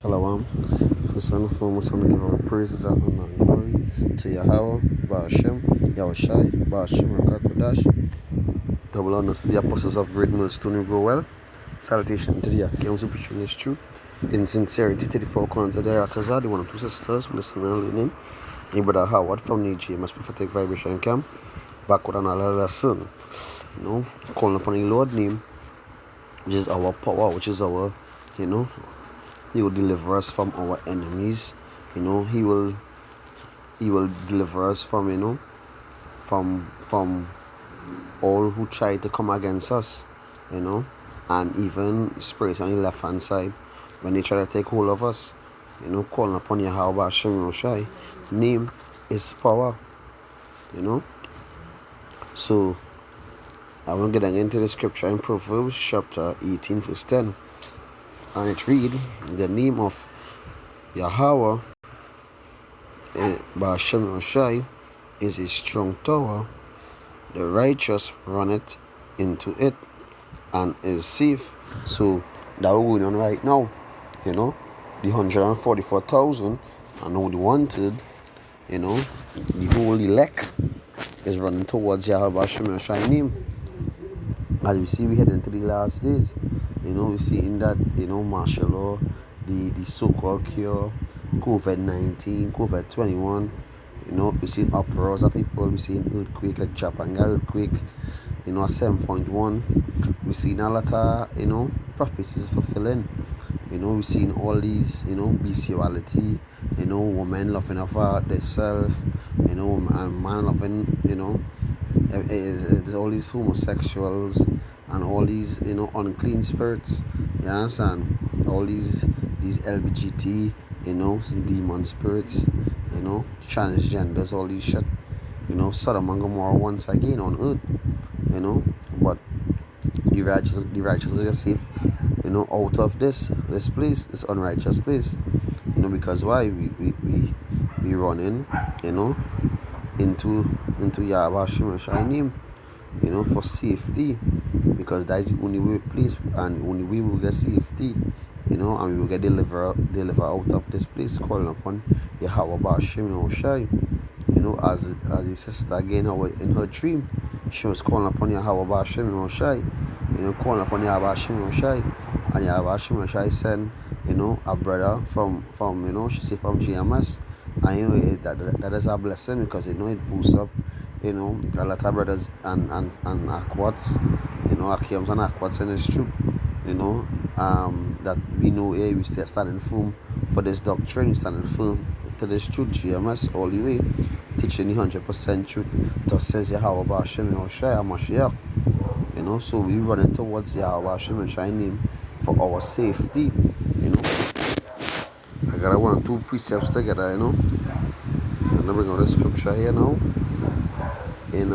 Shalom. First and foremost, I'm going to give our praises and honor and glory to Yahweh, Ba'ashem, Yahawashi, Ba'ashem, Rakakodash. Double honors to the apostles of Great Millstone who go well. Salutation to the Akiams who preaching this truth. In sincerity to the four corners of the Atazah, the one of two sisters, listening and learning. In Brother Howard from the GMS Prophetic Vibration Camp. Back with another lesson. Calling upon the Lord's name, which is our power, which is our, He will deliver us from our enemies. He will deliver us from from all who try to come against us, and even spirits on the left hand side when they try to take hold of us. Calling upon Yahawashi name is power. So I want to get into the scripture in Proverbs chapter 18 verse 10. And it read, the name of Yahweh, Ba'ashem is a strong tower. The righteous runneth into it and is safe. So that we're going on right now. The 144,000 and all the wanted, the whole elect is running towards Yahweh Ba'ashem name. As we see, we head into the last days. We see in that, martial law, the so-called cure, COVID-19, COVID-21, we see uproars of people, we see an earthquake like Japan earthquake, a 7.1. We see a lot of, prophecies fulfilling. We see all these, bestiality, women loving of themselves, and man loving, there's all these homosexuals and all these unclean spirits, you understand, all these LGBT, some demon spirits, transgenders, all these shit, Sodom and Gomorrah once again on earth, but the righteous will get safe, out of this place, this unrighteous place, because why we running, into Yahawashi name, for safety, because that is the only way place and only way we will get safety, and we will get deliver out of this place, calling upon Yahweh Ba'ashem, as the sister again in her dream, she was calling upon Yahweh Ba'ashem, calling upon Yahweh Ba'ashem, and Yahweh Ba'ashem sent, a brother from she said from GMS, and that is a blessing, because it boosts up a lot of brothers and aquats, Akiams and aquats in this truth, that we know we still standing firm for this doctrine, standing firm to this truth, GMS all the way, teaching the 100% truth. Thus says Yahweh Ba'ashem Mashiach, so we running towards Yahweh Ba'ashem name for our safety, I got one or two precepts together, and I bring out the scripture here now. In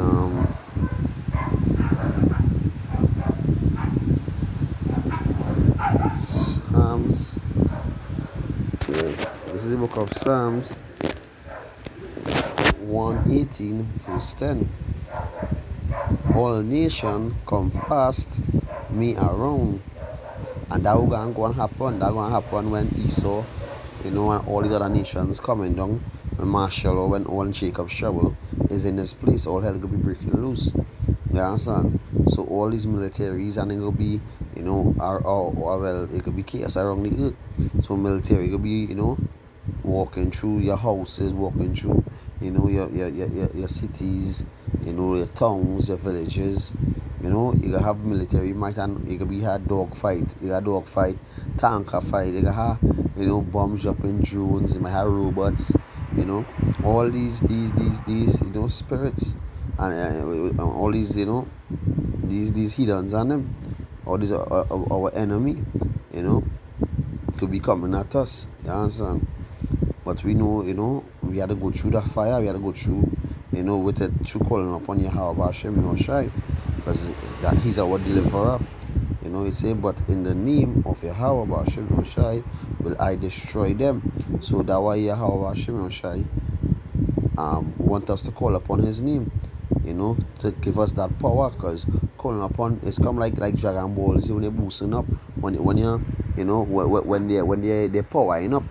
Psalms, this is the book of Psalms 118 verse 10. All nations compassed me around, and that will go and happen. That going to happen when Esau, and all the other nations coming down, when Marshall or when all Jacob's trouble is in this place, all hell will be breaking loose. You understand? So all these militaries, and it will be, it could be chaos around the earth. So military could be, walking through your houses, walking through, your cities, your towns, your villages. You can have military might, and you could be a dog fight. You got dog fight, tanker fight. You can have, bomb dropping drones. You might have robots. All these spirits, and all these these heathens and them, all these our enemy, could be coming at us. You understand? But we know, we had to go through the fire. We had to go through, with it through calling upon Yahweh Ba'ashem, because that He's our deliverer. He said, but in the name of Yahweh Ba'ashem will I destroy them. So that why Yahweh Ba'ashem want us to call upon His name, to give us that power, because calling upon is come like Dragon Balls when you're boosting up, when you you know, they're powering up,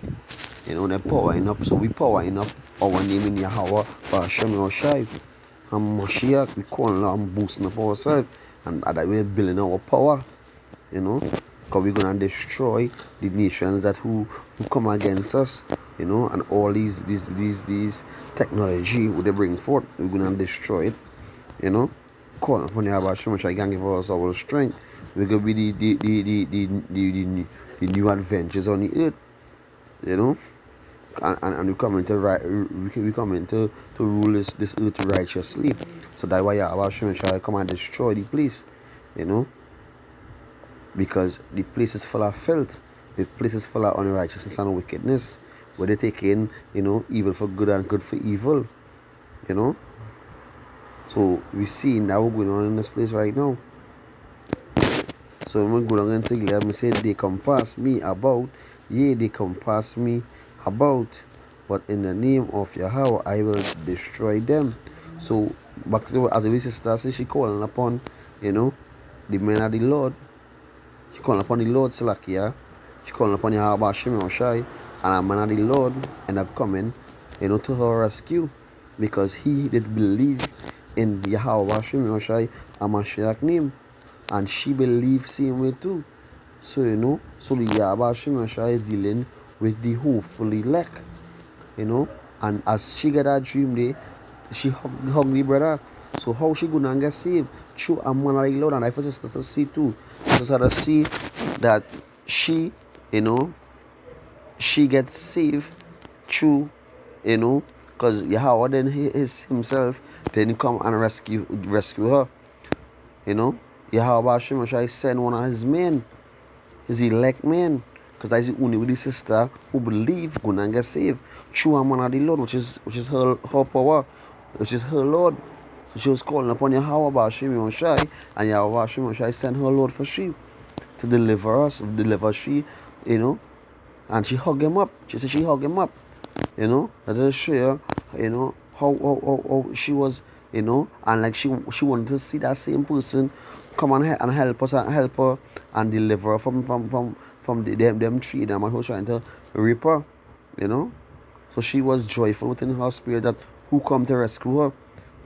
you know, they're powering up. So we powering up our name in Yahweh, Yahawashi, and Mashiach. We calling out and boosting up ourselves, and that we're building our power, you know, because we're gonna destroy the nations that who come against us, you know, and all these technology would they bring forth, we're gonna destroy it, you know. Call upon Yahawashi, which I can give us our strength. We're gonna be the new adventures on the earth, you know. And we come into we come into to rule this earth righteously. So that's why Yahawashi shall come and destroy the place, you know, because the place is full of filth, the place is full of unrighteousness and wickedness, where they take in, you know, evil for good and good for evil, you know. So we see now what's going on in this place right now. So when we go down into 11, say they compass me about, yea, they compass me about, but in the name of Yahweh I will destroy them. So back to as the sister says, she calling upon, you know, the men of the Lord. She calling upon the Lord Salakia. She calling upon Yahweh Shai, and a man of the Lord end up coming, you know, to her rescue, because he did believe in Yahweh Shai and Mashiach name, and she believes same way too. So you know, so the Yahweh Shai is dealing with the hopeful elect, you know, and as she got that dream day, she hugged the brother. So how she gonna get saved? Through a man of the Lord. And I first to see too. Just to see that she, you know, she gets saved through, you know, because Yahweh then himself then come and rescue her, you know. Yahweh Shai send one of his men, his elect men, because that's the only with the sister who believe gonna get saved through a man of the Lord, which is her power, which is her Lord. She was calling upon Yahweh Shai, and Yahweh Shai sent her Lord for she to deliver she, you know. And she hugged him up. She said she hugged him up, you know. That just show you know, how she was, you know, and like she wanted to see that same person come and help us and help her and deliver her from them three them who was trying to rape her, you know. So she was joyful within her spirit that who come to rescue her,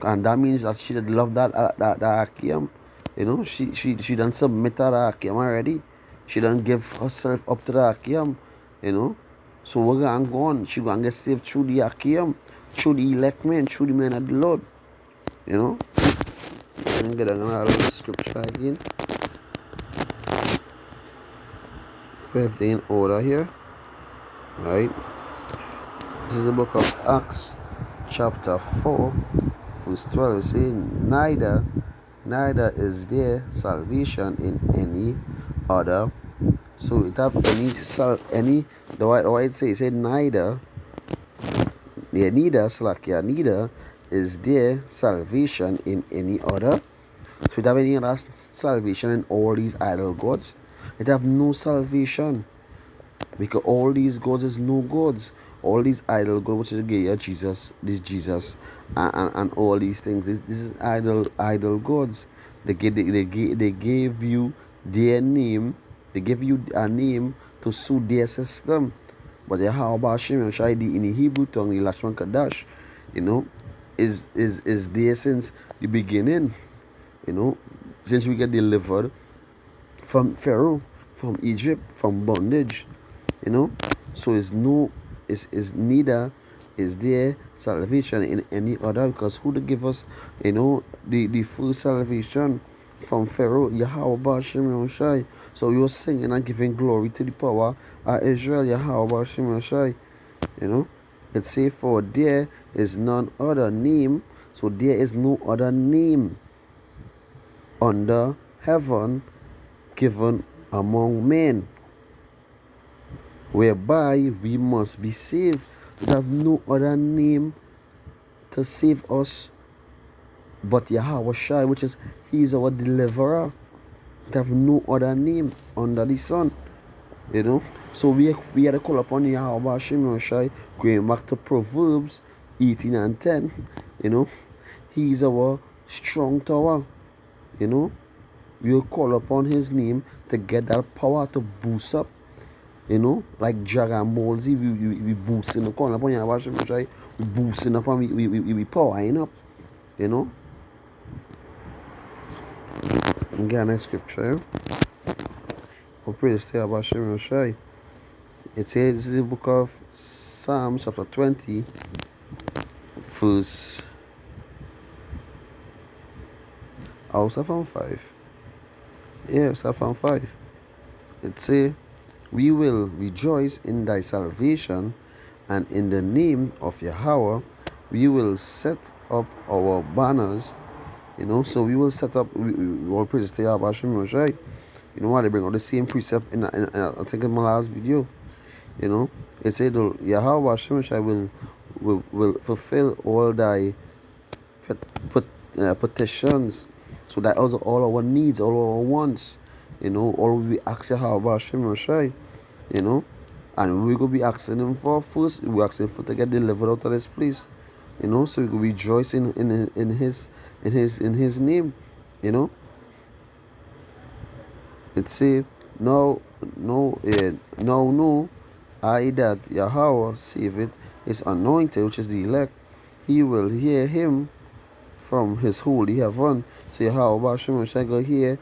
and that means that she did love that Akim, you know. She done submit to that Akim already. She done give herself up to the Akim, you know. So we're gonna go on. She gonna get saved through the Akim, through the elect men, through the men of the Lord, you know. I'm gonna get another scripture again. We have the in order here, right? This is the book of Acts, chapter 4, verse 12. It says, neither is there salvation in any other. So it have any the way it says neither is there salvation in any other. So it have any other salvation in all these idol gods. It have no salvation, because all these gods is no gods. All these idol gods, which is Jesus, and all these things. This is idol gods. They gave you their name. They give you a name to suit their system. But the Yahweh Shem Shadi in the Hebrew tongue, the Lashman Kadash, you know, is there since the beginning. You know, since we get delivered from Pharaoh, from Egypt, from bondage, you know. So it's neither is there salvation in any other, because who to give us, you know, the full salvation from Pharaoh, Yahweh Shem Shai. So we were singing and giving glory to the power of Israel, Yahweh Shem Shai, you know. It say, for there is none other name. So there is no other name under heaven given among men whereby we must be saved. We have no other name to save us but Yahawashi, which is He is our deliverer. We have no other name under the sun, you know. So we had to call upon Yahawashi, going back to Proverbs 18 and 10, you know. He is our strong tower, you know. We will call upon His name to get that power to boost up, You know, like Dragon Ball Z, we boosting up on Yahawashi Messiah, we boosting up and we powering up, you know. Again, a scripture. Oh, praise to Yahawashi Messiah. It says, this is the book of Psalms, chapter 20, verse. Oh, start from 5. Yeah, start from 5. It says, we will rejoice in thy salvation, and in the name of Yahweh we will set up our banners. You know, so we will set up, we all praise to Yahweh Hashem Moshe. You know why they bring out the same precept in I think in my last video. You know, it said Yahweh Hashem Moshe will fulfill all thy petitions, so that also all our needs, all our wants, you know, all we ask Yahweh Hashem Moshe, you know, and we're gonna be asking him for first, we're asking for to get delivered out of this place, you know, so we can rejoice in his name, you know. It say no I that Yahweh saveth his anointed, which is the elect. He will hear him from his holy heaven. So Yahweh Hashem shall go hear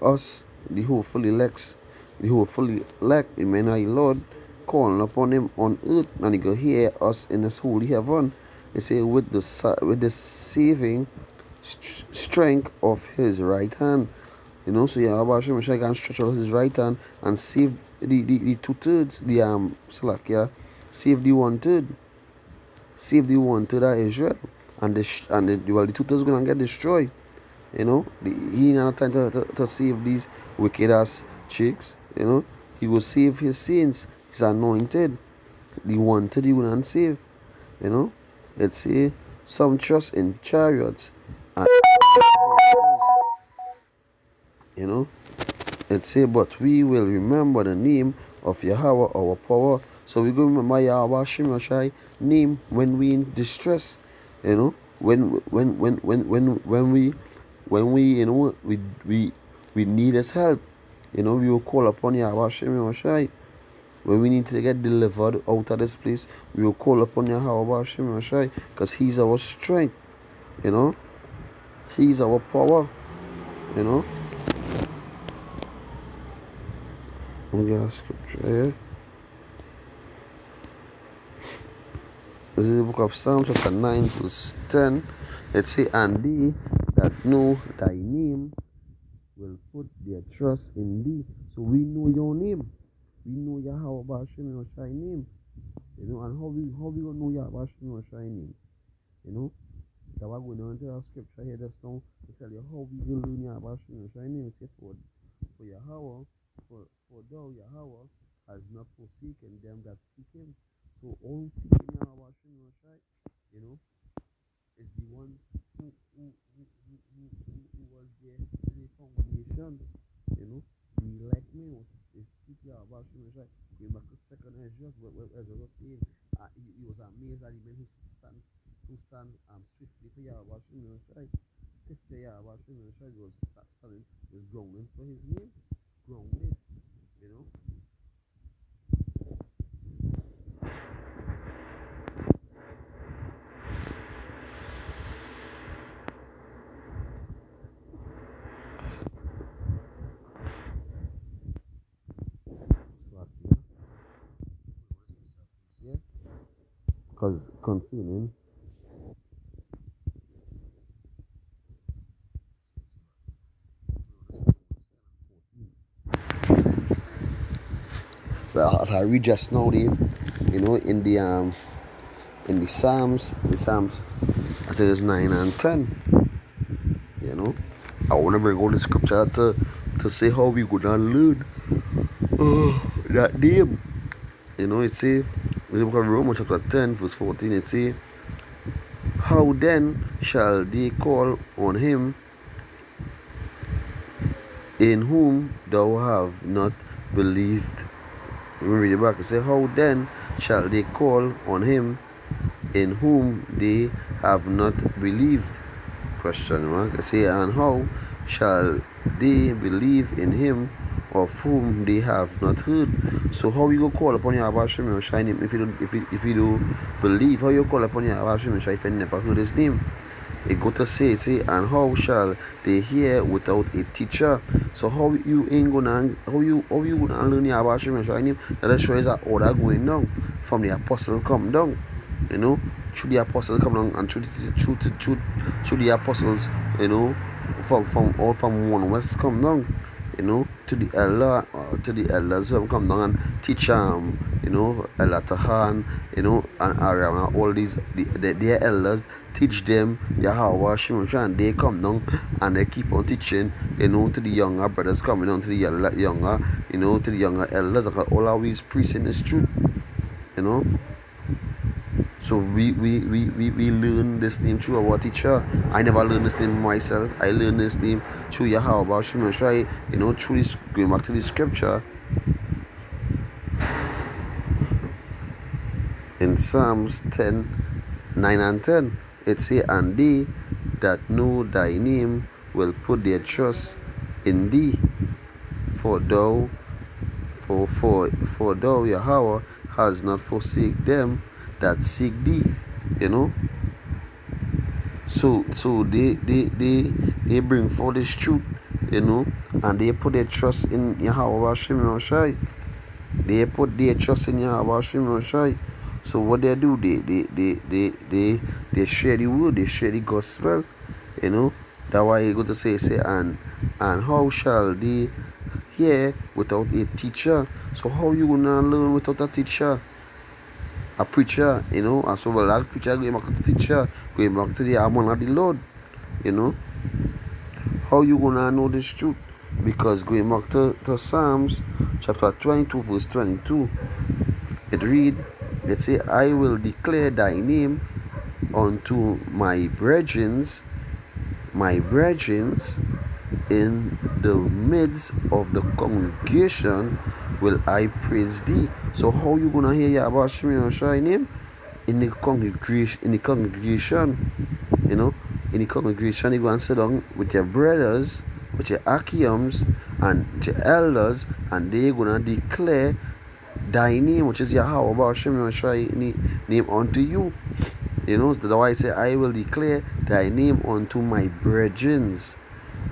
us, the hopefully elects, the hopefully elect, amen, Lord, calling upon him on earth, and he go hear us in his holy heaven. They say with the saving strength of his right hand. You know, so Yahweh Hashem shall go and stretch out his right hand and save the 2/3, the slack, yeah, save the 1/3, save the 1/3 of Israel, and the 2/3 gonna get destroyed. You know, he ain't have time to save these wicked ass chicks. You know, he will save his saints, his anointed. The 1/3 he will not save. You know, let's say some trust in chariots and you know, let's say, but we will remember the name of Yahweh our power. So we go remember Yahweh Shemashai name when we in distress. You know, when we you know we need his help. You know, we will call upon Yahweh Shemashai. When we need to get delivered out of this place, we will call upon Yahweh Shemashai, because he's our strength. You know, he's our power. You know. We got scripture here. This is the book of Psalms chapter 9 verse 10. It says, and they that know thy name will put their trust in thee. So we know your name. We know Yahweh Hashem Yoshai name. You know, and how we gonna know Yahweh Hashem Yoshai name? You know? That we're going on to our scripture here just now to tell you how we will learn Yahweh Hashem Yoshai name. It says, for Yahweh, for thou Yahweh has not forsaken them that seek him. So all seeking Yahweh Hashem Yoshai, you know, is the one who was there to the foundation. You know, the elect me is seek Yahweh Hashem Yoshai. Going back to second Ezra, what Ezra was saying, he was amazed at the men who stand swiftly for Yahweh Hashem Yoshai. Swiftly Yahweh Hashem Yoshai was grounding for his name. Grounded, you know. Because concerning well, as I read just now, you know, in the Psalms, I think it's 9 and 10. You know, I want to bring all the scripture to say how we go down learn that name. You know, it say, in the book of Romans chapter 10 verse 14, it say, how then shall they call on him in whom thou have not believed? Let me read it back. It say, how then shall they call on him in whom they have not believed? Question mark. It say, and how shall they believe in him of whom they have not heard. So how you go call upon Yahawashi Yahawashi name if you don't believe? How you call upon Yahawashi Yahawashi if you never heard his name? It go to say, and how shall they hear without a teacher? So how you gonna learn Yahawashi Yahawashi name? That shows that order going down from the apostle come down, you know, through the apostle come down and through the apostles, you know, from one west come down, you know, to the elders who have come down and teach you know, Elder Tahan, you know, and Aram, and all these their elders teach them Yahawashi, and they come down and they keep on teaching, you know, to the younger brothers coming on, to the younger, you know, to the younger elders. All are we preaching this truth, you know. So we learn this name through our teacher. I never learned this name myself. I learned this name through Yahawashi, you know, through this, going back to the scripture in Psalms 10:9 and 10. It say, and they that know thy name will put their trust in thee, for thou Yahweh has not forsake them that seek thee, you know. So they bring forth this truth, you know, and they put their trust in Yahawashi. They put their trust in Yahawashi. So what they do, they share the word, they share the gospel, you know. That's why you go to say and how shall they hear without a teacher? So how you gonna learn without a teacher? A preacher, you know, and so well, that preacher going back to the teacher, going back to the man of the Lord, you know. How you gonna know this truth? Because going back to Psalms chapter 22 verse 22, it read, it say, I will declare thy name unto my brethren in the midst of the congregation will I praise thee. So how you gonna hear Yahawashi name? In the congregation, you know, in the congregation, you go and sit down with your brothers, with your Akiums and your elders, and they gonna declare thy name, which is Yahawashi name unto you. You know, that's why I say, I will declare thy name unto my brethren.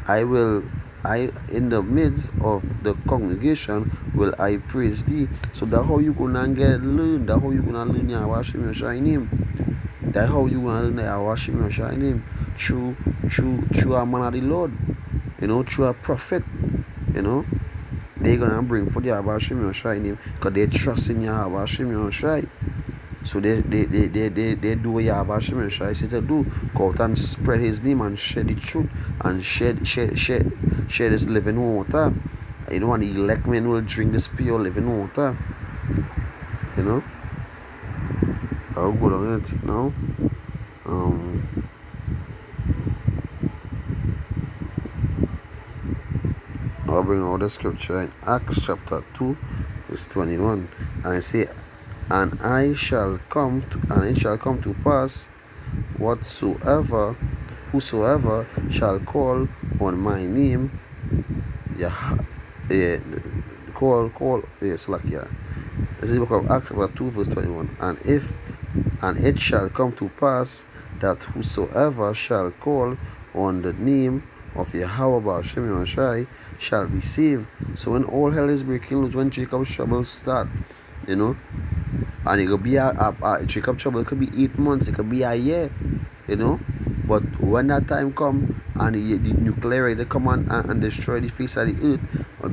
In the midst of the congregation will I praise thee. So that's how you gonna learn. That's how you gonna learn Yahawashi name. That's how you gonna learn Yahawashi name. Through a man of the Lord. You know, through a prophet. You know, they're gonna bring for the Yahawashi name because they trust in Yahawashi. So they do what Yahawashi said to do. Go out and spread his name and share the truth and share this living water. You know, and the elect men will drink this pure living water. You know. I'll go down it now. I'll bring out the scripture in Acts chapter 2 verse 21, and I say, and it shall come to pass, whosoever shall call on my name, This is the book of Acts chapter 2 verse 21. And it shall come to pass that whosoever shall call on the name of Yahawashi shall be saved. So when all hell is breaking loose, when Jacob's trouble start, you know, and it could be Jacob trouble, it could be 8 months, it could be a year, you know. But when that time come and the nuclear they come and destroy the face of the earth,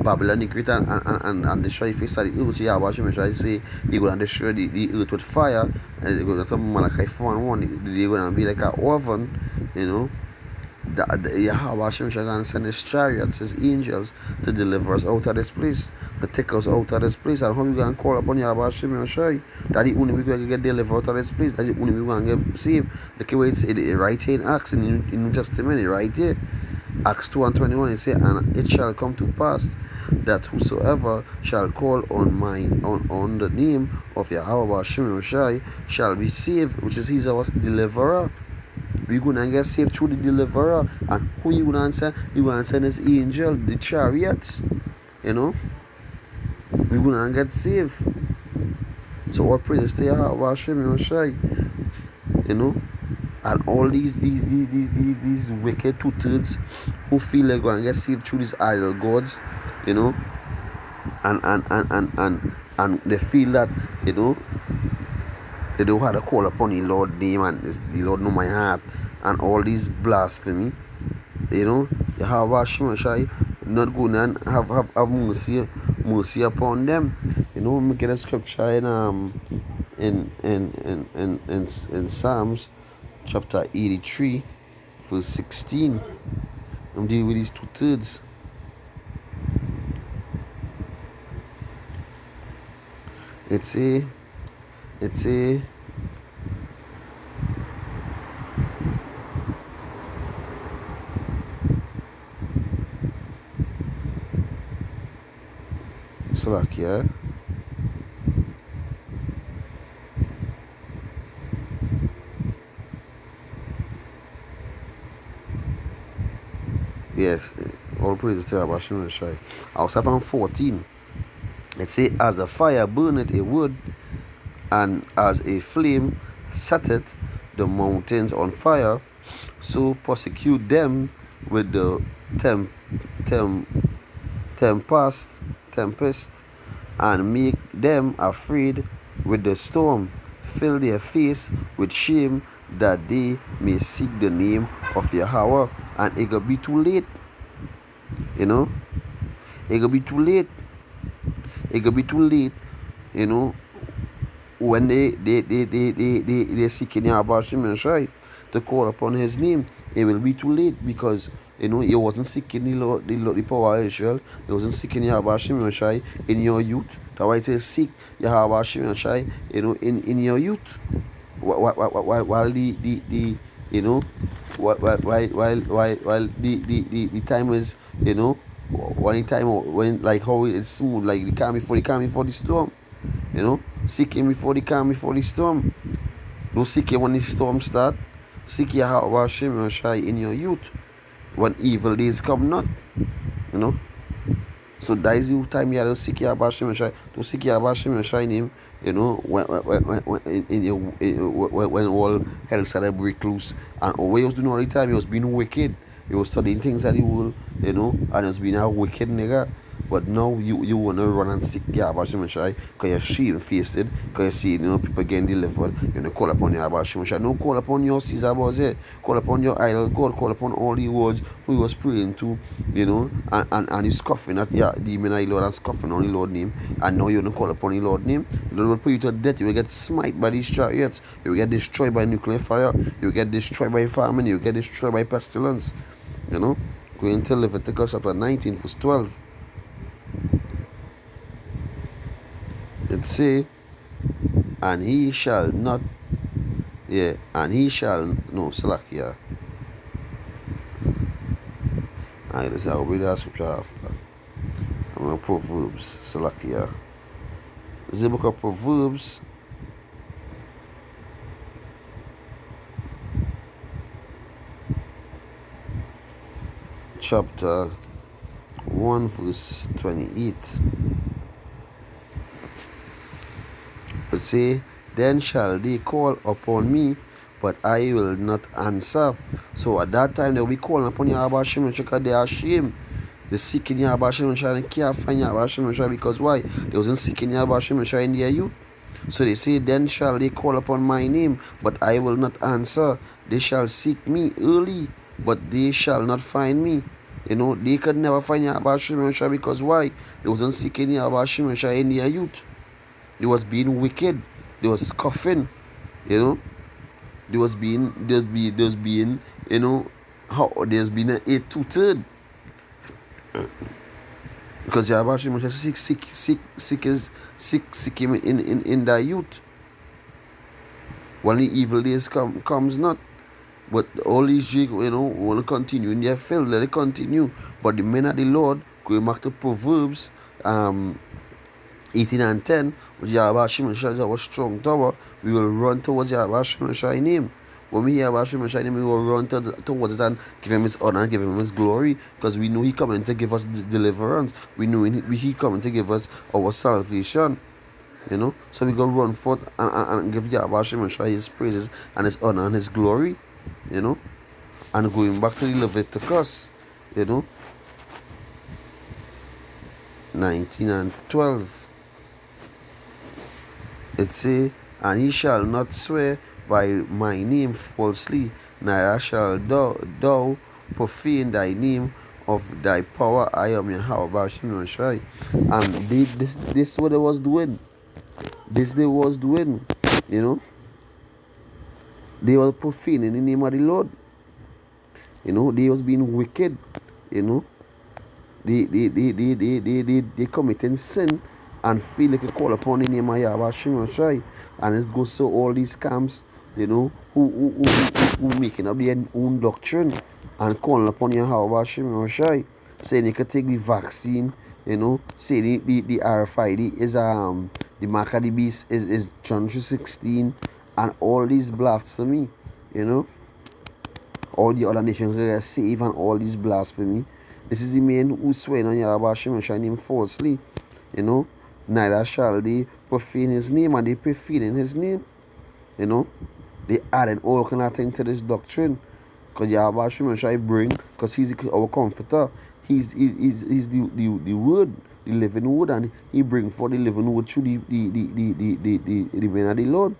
Babylon the Great and destroy the face of the earth, so Yahawashi try to say they're gonna destroy the earth with fire, and they're gonna come Malachi 4:1, they're gonna be like an oven, you know. Yahawashi gonna send his chariots, his angels, to deliver us out of this place, to take us out of this place. And how we gonna call upon Yahawashi? That the only way we gonna get delivered out of this place. That's the only way we gonna get saved. The way it's right here in Acts in the New Testament, right here, Acts 2:21. It says, and it shall come to pass that whosoever shall call on the name of Yahawashi shall be saved, which is he's our deliverer. We're gonna get saved through the deliverer. And who you gonna answer? You gonna send his angel, the chariots. you know, we're gonna get saved. So all praise to Yahawashi, you know, and all these wicked two-thirds who feel they're gonna get saved through these idol gods, you know, and they feel that, you know, they don't have to call upon the Lord name and the Lord know my heart and all these blasphemy, you know. Yahawashi not going and have mercy upon them. You know, we get a scripture in Psalms chapter 83 verse 16. I'm dealing with these two-thirds. It's a Slovakia. Yes, all praise to Yahawashi. I'll start from 14. Let's say, as the fire burneth a wood, and as a flame setteth the mountains on fire, so persecute them with the tempest, and make them afraid with the storm. Fill their face with shame, that they may seek the name of Yahweh. And it could be too late, you know. It could be too late. It could be too late, you know, when they seeking Yahawashi to call upon his name. It will be too late, because, you know, you wasn't seeking the power of Israel. You wasn't seeking Yahawashi in your youth. That's why it says seek Yahawashi, you know, in your youth. While the you know, while the time is, you know, one time when, like how it's smooth, like the calm before the storm, you know. Seek him before the calm before the storm. Don't seek him when the storm start. Seek Yahawashi in your youth, when evil days come not, you know. So that is the time you have to seek Yahawashi, to seek Yahawashi in him, you know, when all hell started break loose. And what he was doing all the time, he was being wicked. He was studying things that he will, you know, and he was being a wicked nigga. But now you want to run and seek Yahawashi because you're shamefaced, because you see, you know, people getting delivered. You know, call upon Yahawashi. No, call upon your Caesar boss, call upon your idol God, call upon all the words who he was praying to, you know, and he's scoffing at the demon of the Lord and scoffing on the Lord name. And now you don't call upon the Lord name. The Lord will put you to death. You will get smite by these chariots. You will get destroyed by nuclear fire. You will get destroyed by famine. You will get destroyed by pestilence. You know, going to Leviticus chapter 19 verse 12. It say, and he shall not, and he shall, no, Salakia. Alright, this is how we read that scripture after. I'm going to Proverbs, Salakia. This is the book of Proverbs, chapter 1 verse 28. It say, then shall they call upon me, but I will not answer. So at that time they will be calling upon Yahawashi because they are ashamed. They seeking Yahawashi and can't find Yahawashi because why? They wasn't seeking Yahawashi in their youth. So they say, then shall they call upon my name, but I will not answer. They shall seek me early, but they shall not find me. You know, they could never find Yahawashi because why? They wasn't seeking Yahawashi in their youth. They was being wicked. They was scoffing. You know, there was being, you know, how there's been a 2/3. Because Yahawashi seek him in their youth. When the evil days comes not. But all these, you know, want to continue in their field. Let it continue. But the men of the Lord, going back to Proverbs 18 and 10, which Yahawashi is our strong tower, we will run towards Yahawashi name. When we hear about Hashem Shai, we will run towards it and give him his honor and give him his glory, because we know he coming to give us deliverance. We know he coming to give us our salvation. So we go run forth and give Yahawashi Shai his praises and his honor and his glory. And going back to the Leviticus, 19 and 12. It say, and he shall not swear by my name falsely, neither shall thou profane thy name of thy power. I am Yahawashi. And this what they was doing. This they was doing. They were profaning the name of the Lord. They was being wicked. They committing sin and feel like they call upon the name of Yahawashi. And it goes to all these camps, who making up their own doctrine and calling upon Yahawashi, saying they could take the vaccine, say the RFID is the mark of the beast is John 3:16, and all these blasphemy, all the other nations get saved and all these blasphemy. This is the man who swear on Yahawashi name falsely, neither shall they profane his name, and they profaning his name, they adding all kind of things to this doctrine, because Yahawashi bring, because he's our comforter, he's the word, the living word, and he bring for the living word through the man of the Lord.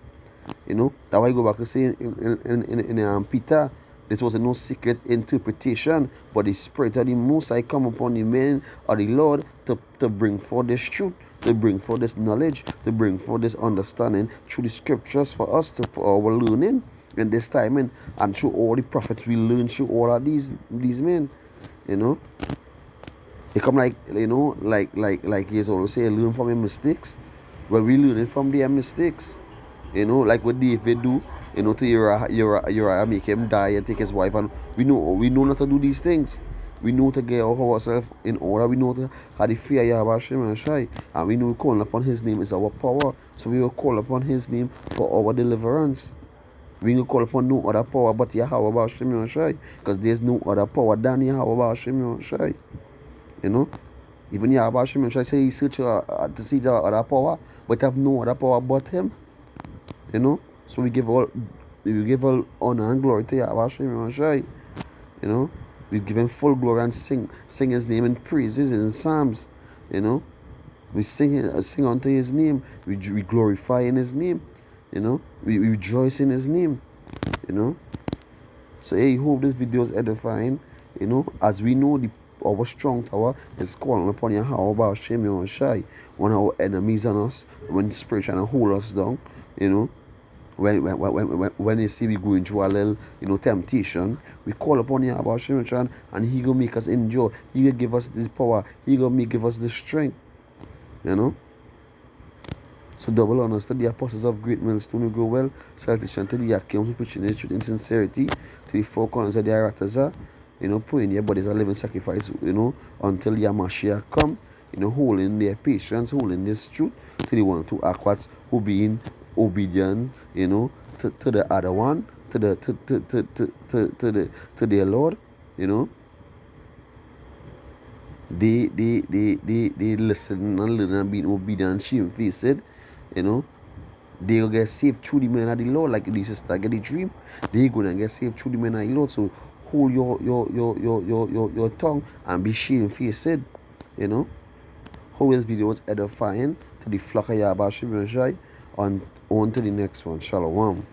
That's why I go back to say in Peter, this was no secret interpretation, but the Spirit of the Most High come upon the men of the Lord to bring forth this truth, to bring forth this knowledge, to bring forth this understanding through the scriptures for us, for our learning in this time, and through all the prophets we learn through all of these men. They come like you always say, learn from your mistakes. Well, we learn it from their mistakes. Like what David do, to Uriah, make him die and take his wife, and we know not to do these things. We know to get ourselves in order. We know to have the fear Yahawashi, and we know calling upon his name is our power. So we will call upon his name for our deliverance. We will call upon no other power but Yahawashi, because there's no other power than Yahawashi. Even Yahawashi say he search to see the other power, but have no other power but him. So we give all honor and glory to Yahawashi. We give him full glory and sing his name in praises in psalms. We sing unto his name. We glorify in his name. We rejoice in his name. So I hope this video is edifying. As we know, our strong tower is calling upon Yahawashi. When our enemies on us, when the Spirit trying to hold us down, when you see we going through a little, temptation, we call upon Yahawashi, and he gonna make us endure. He gonna give us this power. He gonna give us this strength. So double honors to the apostles of Great Millstone who go well. Salutation to the Yakims who preaching the truth in sincerity. To the four corners of the Arataza, praying their bodies a living sacrifice, until Yamashiach come. Holding their patience, holding this truth. To the one, to Aquats who being obedient, to the other one, to their Lord, they listen and learn and being obedient and shamefaced, they'll get saved through the men of the Lord, like the sister get the dream. They're gonna get saved through the men of the Lord. So hold your tongue and be shamefaced, Hope this video was edifying to the flock of Yahawashi, on to the next one. Shalom.